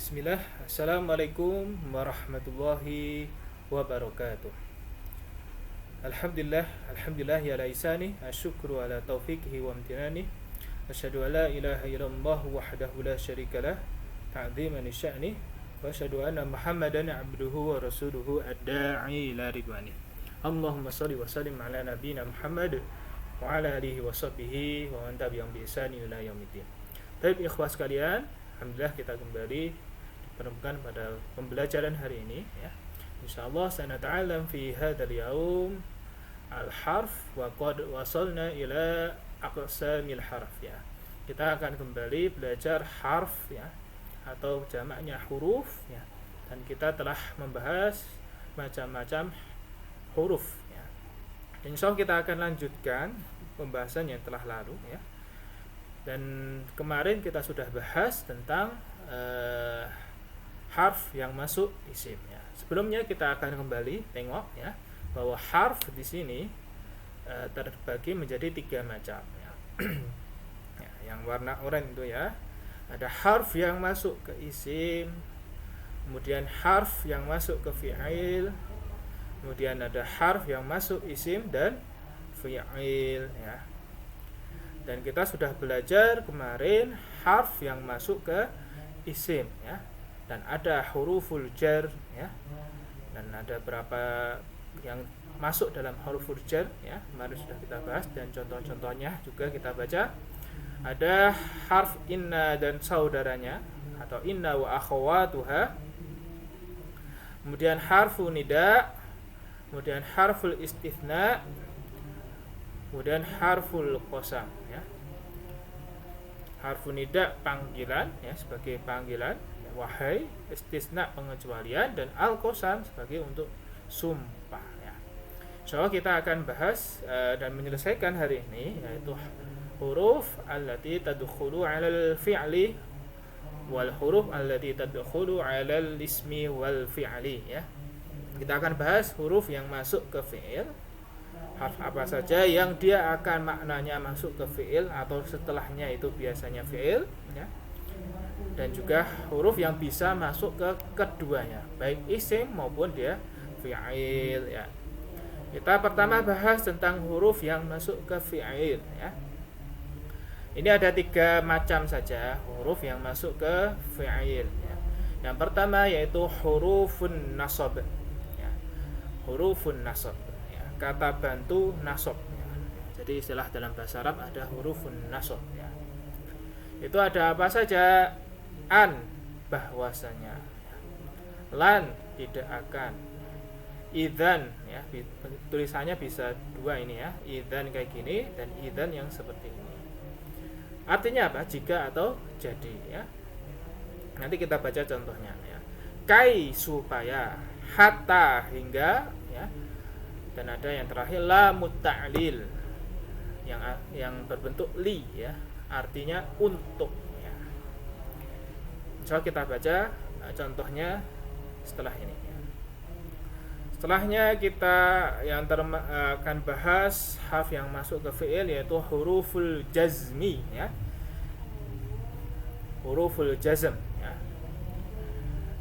Bismillah, Assalamualaikum warahmatullahi wabarakatuh. Alhamdulillah ya laisani, asyukru ala taufiqihi wa amtinani. Asyhadu an la ilaha illallah wahdahu la syarikalah, ta'ziman sya'ni, wa asyhadu anna Muhammadan abduhu wa rasuluhu ad-da'i ila ridwani. Allahumma shalli wa sallim ala nabiyyina Muhammad wa ala alihi wa sahbihi wa man tabi'ahum bi ihsani ila yaumiddin. Baik ikhwas sekalian, alhamdulillah kita kembali dipertemukan pada pembelajaran hari ini ya. Insyaallah sanata'allam fi hadzal yaum al-harf wa qad wasalna ila aqsamil harf ya. Kita akan kembali belajar harf ya atau jamaknya huruf ya. Dan kita telah membahas macam-macam huruf ya. Insyaallah kita akan lanjutkan pembahasan yang telah lalu ya. Dan kemarin kita sudah bahas tentang harf yang masuk isim ya. Sebelumnya kita akan kembali tengok ya bahwa harf di sini terbagi menjadi 3 macam ya. Ya, yang warna oranye itu ya. Ada harf yang masuk ke isim, kemudian harf yang masuk ke fi'il, kemudian ada harf yang masuk isim dan fi'il ya. Dan kita sudah belajar kemarin harf yang masuk ke isim ya. Dan ada huruful jar ya. Dan ada berapa yang masuk dalam huruful jar ya. Kemarin sudah kita bahas dan contoh-contohnya juga kita baca. Ada harf inna dan saudaranya atau inna wa akhawatuha. Kemudian harfu nida, kemudian harful istithna, kemudian harful qasam ya. Harfu nida panggilan ya, sebagai panggilan ya, wahai, istisna pengecualian, dan al-qasam sebagai untuk sumpah ya. Insyaallah kita akan bahas dan menyelesaikan hari ini yaitu huruf allati tadkhulu 'alal fi'li wal huruf allati tadkhulu 'alal ismi wal fi'li ya. Kita akan bahas huruf yang masuk ke fi'il, harf apa saja yang dia akan maknanya masuk ke fi'il atau setelahnya itu biasanya fi'il ya. Dan juga huruf yang bisa masuk ke keduanya, baik isim maupun dia fi'il ya. Kita pertama bahas tentang huruf yang masuk ke fi'il ya. Ini ada 3 macam saja huruf yang masuk ke fi'il ya. Yang pertama yaitu hurufun nasab ya. Hurufun nasab, kata bantu nasab ya. Jadi istilah dalam bahasa Arab ada hurufun nasab ya. Itu ada apa saja? An, bahwasanya ya. Lan, tidak akan. Idzan ya, tulisannya bisa 2 ini ya. Idzan kayak gini dan idzan yang seperti ini. Artinya apa? Jika atau jadi ya. Nanti kita baca contohnya ya. Kai, supaya, hatta, hingga ya. Dan ada yang terakhir lamut ta'lil yang berbentuk li ya, artinya untuk ya. Coba kita baca contohnya setelah ini ya. Setelahnya kita akan bahas harf yang masuk ke fi'il yaitu huruful jazmi ya. Huruful jazm ya.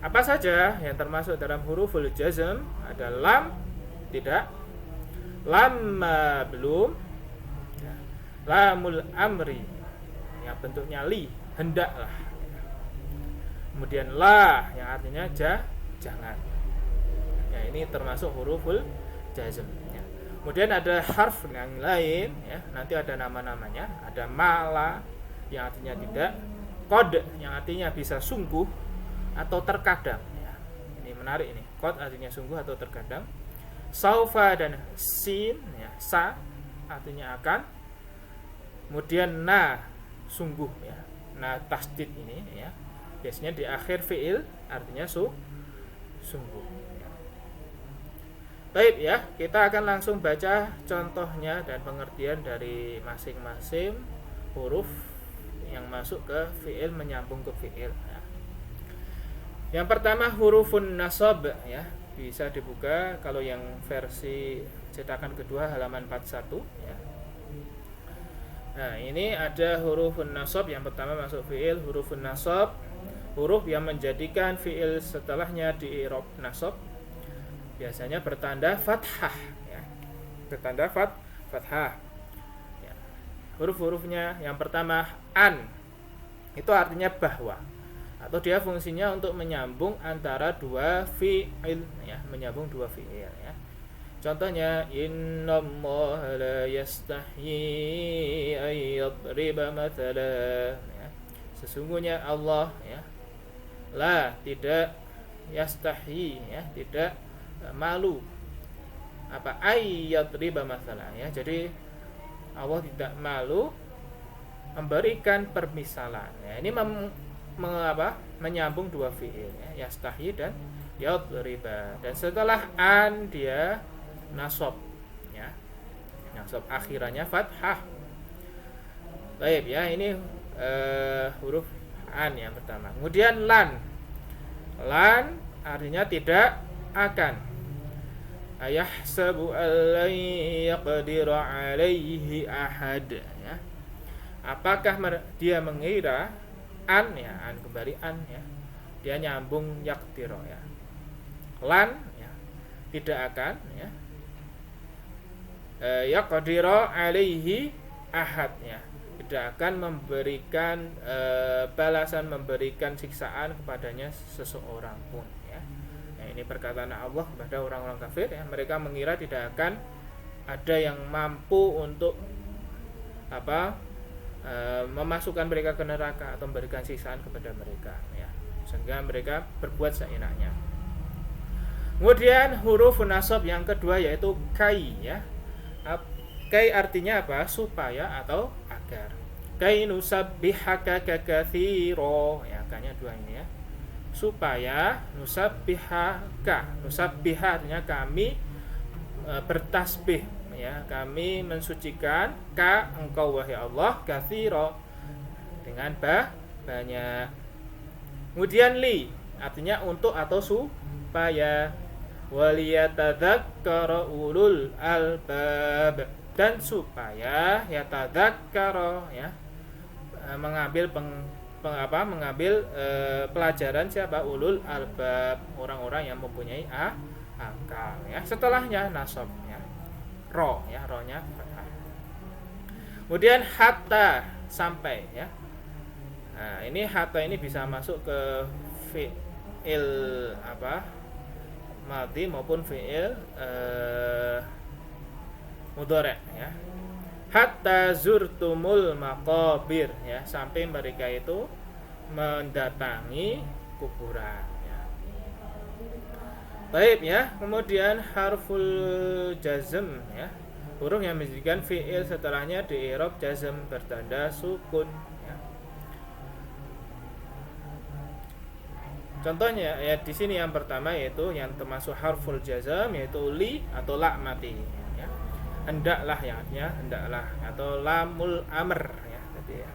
Apa saja yang termasuk dalam huruful jazm? Ada lam, tidak, lamma, belum ya. Lamul amri yang bentuknya li, hendaklah ya. Kemudian la yang artinya jangan ya, ini termasuk huruful jazm ya. Kemudian ada harf yang lain ya, nanti ada nama-namanya. Ada mala yang artinya tidak, qad yang artinya bisa sungguh atau terkadang ya. Ini menarik ini, qad artinya sungguh atau terkadang. Saufa dan sin ya, sa artinya akan. Kemudian na, sungguh ya. Nah tasdid ini ya, biasanya di akhir fi'il artinya sungguh ya. Baik ya, kita akan langsung baca contohnya dan pengertian dari masing-masing huruf yang masuk ke fi'il, menyambung ke fi'il ya. Yang pertama hurufun nasab ya. Bisa dibuka kalau yang versi cetakan kedua halaman 41 ya. Nah, ini ada hurufun nasab. Yang pertama masuk fi'il, hurufun nasab huruf yang menjadikan fiil setelahnya di i'rab nasab biasanya bertanda fathah ya. Bertanda fathah. Ya. Huruf-hurufnya yang pertama an. Itu artinya bahwa atau dia fungsinya untuk menyambung antara dua fiil ya, menyambung dua fiil ya. Contohnya innallaha la yastahyi ay yadriba mathalan ya. Sesungguhnya Allah ya la tidak yastahyi ya, tidak malu apa ay yadriba mathalan ya. Jadi Allah tidak malu memberikan permisalan ya. Ini menyambung dua fiil ya, yastahyi dan yadriba. Dan setelah an dia nasab ya, nasab akhirannya fathah. Baik ya, ini huruf an yang pertama. Kemudian lan artinya tidak akan. Ayahsabu allan yaqdira alaihi ahad ya. Apakah dia mengira an ya, an kembali an ya, dia nyambung yaqdira ya. Lan ya, tidak akan ya, yaqdira alaihi ahad ya, tidak akan memberikan balasan, memberikan siksaan kepadanya seseorang pun ya. Nah, ini perkataan Allah kepada orang-orang kafir ya, mereka mengira tidak akan ada yang mampu untuk memasukkan mereka ke neraka atau memberikan siksaan kepada mereka ya, sehingga mereka berbuat seenaknya. Kemudian huruf nasab yang kedua yaitu kai ya. Kai artinya apa? Supaya atau agar. Kai nusabbihaka katsira ya, kanya dua ini ya. Supaya nusabbihaka. Nusabbiha artinya kami bertasbih ya, kami mensucikan ka engkau wahai Allah katsira dengan banyak. Kemudian li artinya untuk atau supaya, waliyatadzakkara ulul albab, dan supaya yatadzakkara ya, mengambil pelajaran siapa? Ulul albab, orang-orang yang mempunyai akal ya. Setelahnya nasab ya, ro ya, ronya fathah. Kemudian hatta, sampai ya. Nah, ini hatta ini bisa masuk ke fi'il madhi maupun fi'il mudhari ya. Hatta zurtumul maqabir ya, sampai mereka itu mendatangi kuburan ya. Baik ya, kemudian harful jazm ya, huruf yang menjadikan fi'il setelahnya di i'rab jazm bertanda sukun ya. Contohnya ya di sini yang pertama yaitu yang termasuk harful jazm yaitu li atau la mati ya. Hendaklah ya, artinya hendaklah, atau lamul amr ya tadi ya.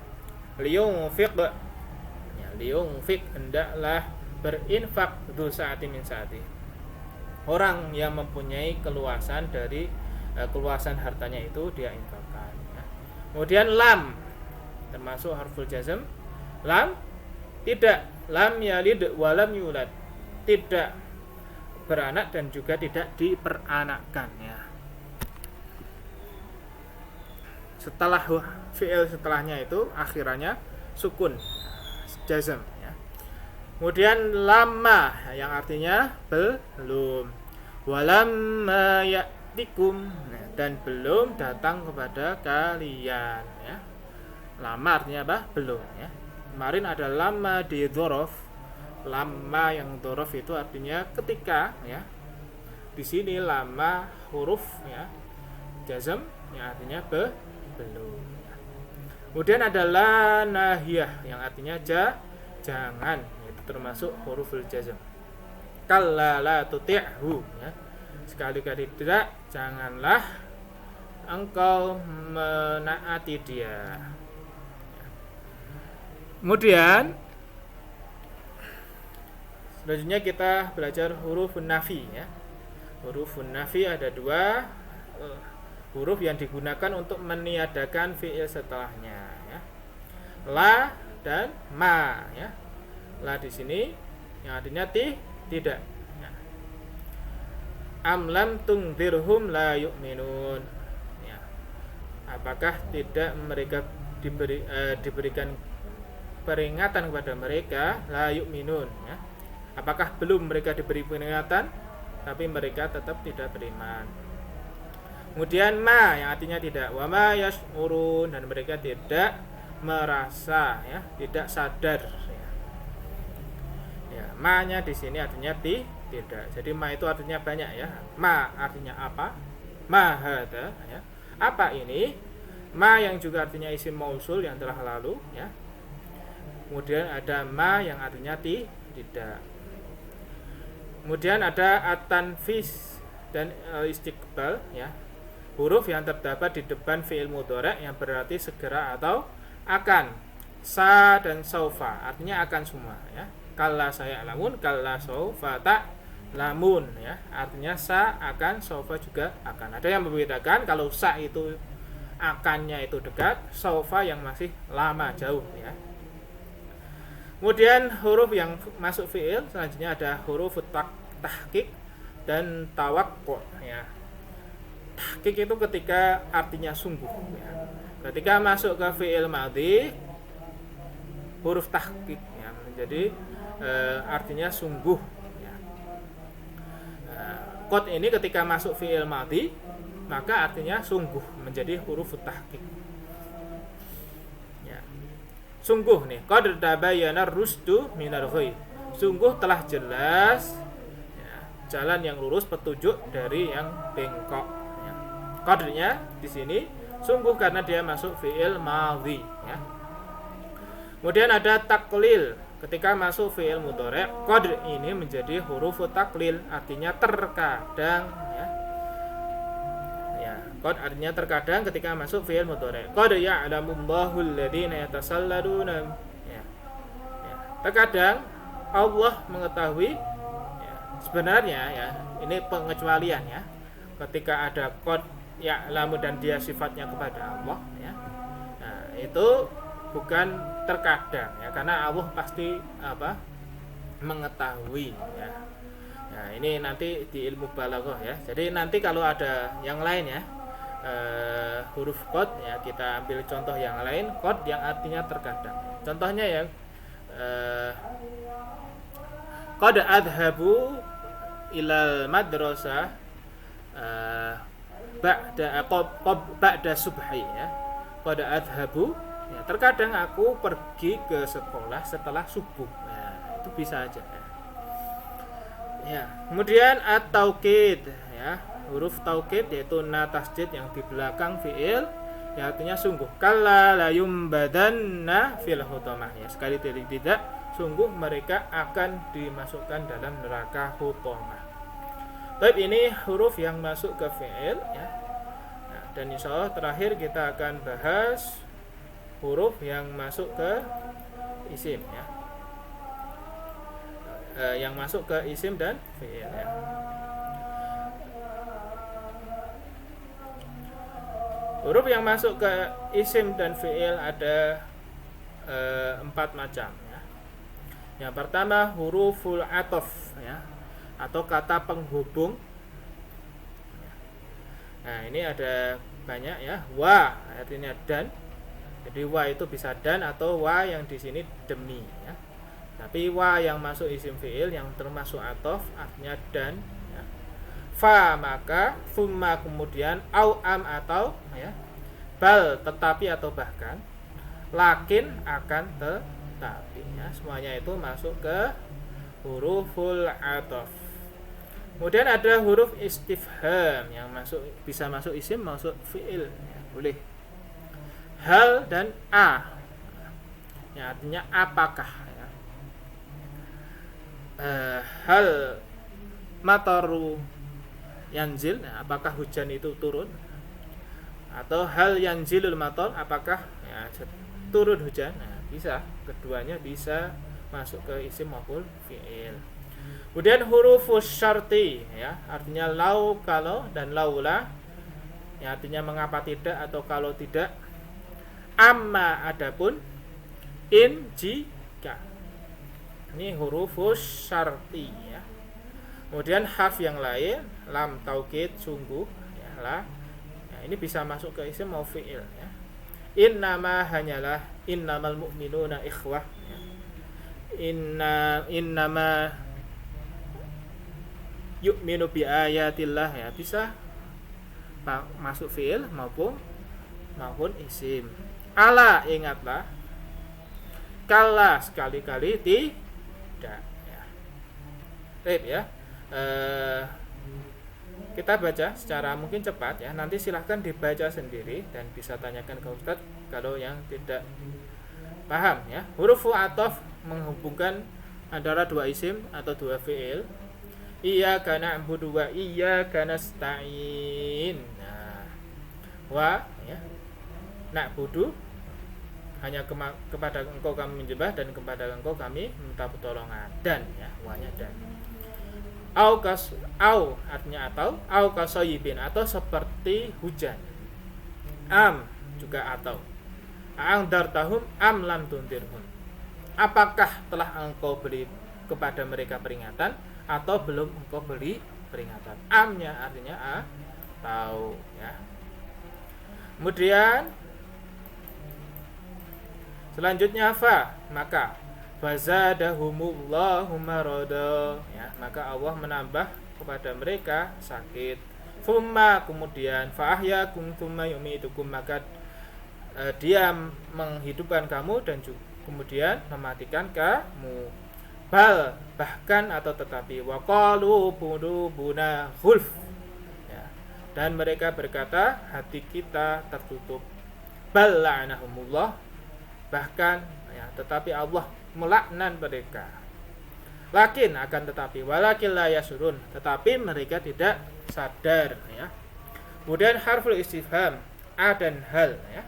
Liyunfiq ya, liyunfiq hendaklah berinfak du saati min saati. Orang yang mempunyai keluasan dari keluasan hartanya itu dia infakkan ya. Kemudian lam termasuk harful jazm. Lam tidak, lam yalid wa lam yulad, tidak beranak dan juga tidak diperanakkan ya. Setelah fi'il setelahnya itu akhirannya sukun jazm ya. Kemudian lama yang artinya belum, walamma ya'tikum, dan belum datang kepada kalian ya. Lama artinya apa? Belum ya. Kemarin ada lama di dzaraf. Lama yang dzaraf itu artinya ketika ya. Di sini lama huruf ya jazm yang artinya belum. Kemudian ada la nahiyah yang artinya jangan, itu termasuk huruful jazm. Kalla la tuti'hu ya. Sekali-kali tidak, janganlah engkau menaati dia. Kemudian selanjutnya kita belajar huruf nafi ya. Huruf nafi ada dua huruf yang digunakan untuk meniadakan fi'il setelahnya ya. La dan ma ya. La di sini yang artinya tidak. Ya. Am lam tungdirhum la yu'minun. Ya. Apakah tidak mereka diberikan peringatan kepada mereka la yu'minun, ya. Apakah belum mereka diberi peringatan tapi mereka tetap tidak beriman. Kemudian ma yang artinya tidak, wa ma yash'urun, dan mereka tidak merasa, ya, tidak sadar, ya. Ya, ma-nya di sini artinya tidak. Jadi ma itu artinya banyak, ya. Ma artinya apa? Ma hadza, ya. Apa ini? Ma yang juga artinya isim mausul yang telah lalu, ya. Kemudian ada ma yang artinya tidak. Kemudian ada at-tanfis dan istiqbal, ya. Huruf yang terdapat di depan fi'il mudhari' yang berarti segera atau akan. Sa dan saufa artinya akan semua, ya. Kalla saya'lamun, kalla saufa ta'lamun, ya. Artinya sa akan, saufa juga akan. Ada yang membedakan kalau sa itu akannya itu dekat, saufa yang masih lama jauh, ya. Kemudian huruf yang masuk fi'il selanjutnya ada huruf tahqiq dan tawaqqu', ya. Tahqiq itu ketika artinya sungguh, ya. Ketika masuk ke fi'il madhi huruf tahqiq, ya, menjadi artinya sungguh, ya. Qad ini ketika masuk fi'il madhi maka artinya sungguh, menjadi huruf tahqiq. Sungguh nih, qad tabayyana rusdu minal ghayy. Sungguh telah jelas, ya, jalan yang lurus, petunjuk dari yang bengkok, ya. Qadnya di sini sungguh karena dia masuk fi'il madhi, ya. Kemudian ada taklil ketika masuk fi'il mudhari'. Qad ini menjadi huruf taklil, artinya terkadang, ya. Qad artinya terkadang ketika masuk fi'il mudhari'. Qad ya'lamullahu alladziina yatasalladuna, ya. Ya. Terkadang Allah mengetahui, ya. Sebenarnya, ya, ini pengecualian, ya. Ketika ada qad ya'lamu dan dia sifatnya kepada Allah, ya. Nah, itu bukan terkadang, ya, karena Allah pasti mengetahui, ya. Nah, ini nanti di ilmu balaghah, ya. Jadi nanti kalau ada yang lain, ya, huruf qad, ya, kita ambil contoh yang lain, qad yang artinya terkadang. Contohnya, ya, qad adhabu ilal madrasah ba'da subhi, ya. Qad adhabu, ya, terkadang aku pergi ke sekolah setelah subuh. Nah, itu bisa aja, ya. Ya, kemudian at-taukid, ya. Huruf taukid yaitu na tasdid yang di belakang fi'il, yang artinya sungguh. Kalla la yumbadanna fil hutamah, ya. Sekali tidak, sungguh mereka akan dimasukkan dalam neraka hutamah. Baik, ini huruf yang masuk ke fi'il, ya. Nah, dan insyaallah terakhir kita akan bahas huruf yang masuk ke isim, ya. Yang masuk ke isim dan fi'il, ya. Huruf yang masuk ke isim dan fi'il ada 4 macam, ya. Yang pertama huruful ataf, ya, atau kata penghubung. Nah, ini ada banyak, ya. Wa artinya dan. Jadi wa itu bisa dan atau wa yang di sini demi, ya. Tapi wa yang masuk isim fi'il yang termasuk ataf artinya dan, ya. Fa maka, thumma kemudian, au am atau, ya, bal tetapi atau bahkan, lakin akan tetapi, ya. Semuanya itu masuk ke huruful ataf. Kemudian ada huruf istifham yang bisa masuk isim, masuk fi'il, ya, boleh. Hal dan a, ya, artinya apakah, ya. Hal mataru yanzil, ya, apakah hujan itu turun, atau hal yanzilul matar, apakah, ya, turun hujan. Nah, bisa, keduanya bisa masuk ke isim maupun fi'il. Kemudian hurufus syarti, ya, artinya lau, kalau, dan laula, ya, artinya mengapa tidak atau kalau tidak. Amma adapun, in jika. Ini hurufus syarti ya. Kemudian harf yang lain, lam taukid sungguh ya, la. Ya, ini bisa masuk ke isim mau fi'il ya. Innama hanyalah, innamal mu'minuna ikhwah ya. Innama yu'minu bi ayatillah ya, bisa masuk fi'il maupun isim. Ala, ingatlah. Kala, sekali-kali tidak ya. Baik ya. Kita baca secara mungkin cepat ya. Nanti silahkan dibaca sendiri dan bisa tanyakan ke Ustadz kalau yang tidak paham ya. Huruf ataf menghubungkan antara dua isim atau dua fi'il. Iyyaka na'budu wa iyyaka nasta'in. Nah, wa ya. Na'budu hanya kepada engkau kami menyembah dan kepada engkau kami minta pertolongan. Dan ya, wanya dan. Au artinya au kasoyibin, atau seperti hujan. Am juga atau. Angdartahum am lam tundirhum. Apakah telah engkau beri kepada mereka peringatan atau belum engkau beri peringatan? Amnya artinya atau ya. Kemudian selanjutnya maka fazadahumullahu marada ya, maka Allah menambah kepada mereka sakit. Thumma, kemudian fa'ahyakum thumma yumitukum, maka dia menghidupkan kamu dan kemudian mematikan kamu. Bal, bahkan atau tetapi, waqalu qulubuna ghulf ya, dan mereka berkata hati kita tertutup. Bal la'anahumullah, bahkan ya, tetapi Allah melaknat mereka. Lakin akan tetapi, walakin la yasurun, tetapi mereka tidak sadar ya. Kemudian harful istifham a dan hal ya,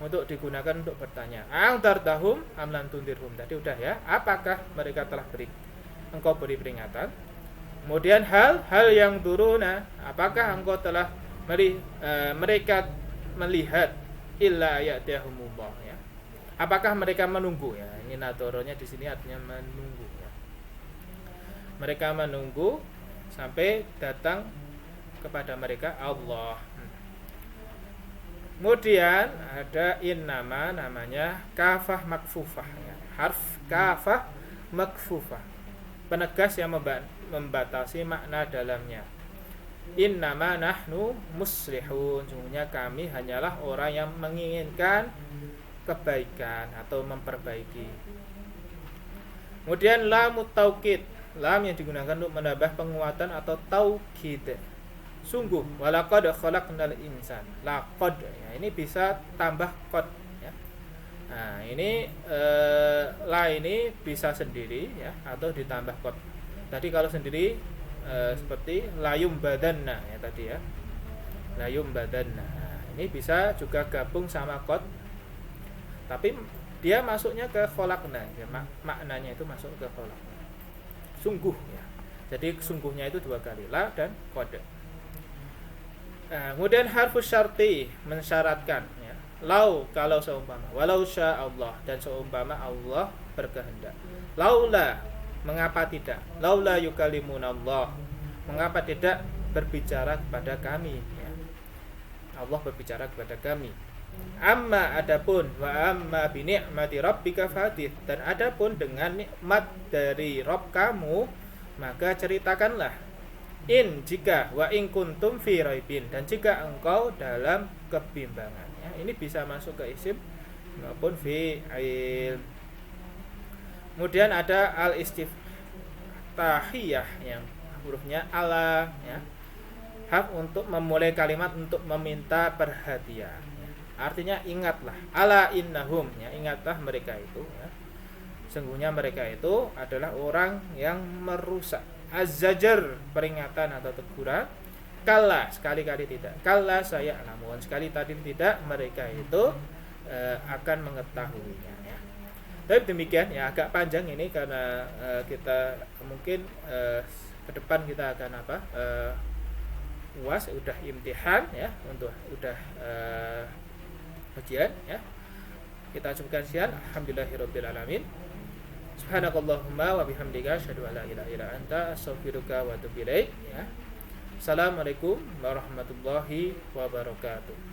untuk digunakan untuk bertanya. Angdartahum am lam tundirhum, tadi udah ya, apakah mereka telah engkau beri peringatan. Kemudian hal yang turuna, apakah engkau telah mereka melihat illa ya'tiyahumullah ya, apakah mereka menunggu ya. Ini natoronya di sini artinya menunggu ya. Mereka menunggu sampai datang kepada mereka Allah. Kemudian ada innama, namanya kafah makfufah ya. Harf kafah makfufah, penegas yang membatasi makna dalamnya. Innama nahnu muslihun, sungguhnya kami hanyalah orang yang menginginkan kebaikan atau memperbaiki. Kemudian lam taukid, lam yang digunakan untuk menambah penguatan atau taukid. Sungguh, walaqad khalaqnal insan. Laqad ya, ini bisa tambah qad ya. Nah, ini la ini bisa sendiri ya atau ditambah qad. Tadi kalau sendiri seperti layum badanna ya tadi ya. Layum badanna. Nah, ini bisa juga gabung sama qad. Tapi dia masuknya ke kholakna ya, maknanya itu masuk ke kholakna, sungguh ya. Jadi sungguhnya itu dua kali, la dan qad. Nah, kemudian harfus syarti, mensyaratkan ya. Lau, kalau seumpama, walau sya Allah, dan seumpama Allah berkehendak. Laula, mengapa tidak? Laula yukallimunallah, mengapa tidak berbicara kepada kami ya. Allah berbicara kepada kami. Amma, adapun, wa amma bi ni'mati rabbika fahadith, dan adapun dengan nikmat dari Rabb kamu maka ceritakanlah. In, jika, wa in kuntum fi raibin, dan jika engkau dalam kebimbangan ya. Ini bisa masuk ke isim maupun fi'il. Kemudian ada al istiftahiyah yang hurufnya ala ya, hak untuk memulai kalimat untuk meminta perhatian. Artinya ingatlah, ala innahum ya, ingatlah mereka itu ya. Sungguhnya mereka itu adalah orang yang merusak. Az-zajar, peringatan atau teguran. Kalla, sekali-kali tidak. Kalla saya namun sekali tadi tidak, mereka itu akan mengetahuinya ya. Tapi demikian ya, agak panjang ini karena kita mungkin ke depan kita akan UAS udah imtihan ya, untuk udah ujian ya. Kita cukupkan sekian. Alhamdulillahirabbil alamin. Subhanakallahumma wa bihamdika asyhadu an la ilaha illa anta astaghfiruka wa atubu ilaik ya. Assalamualaikum warahmatullahi wabarakatuh.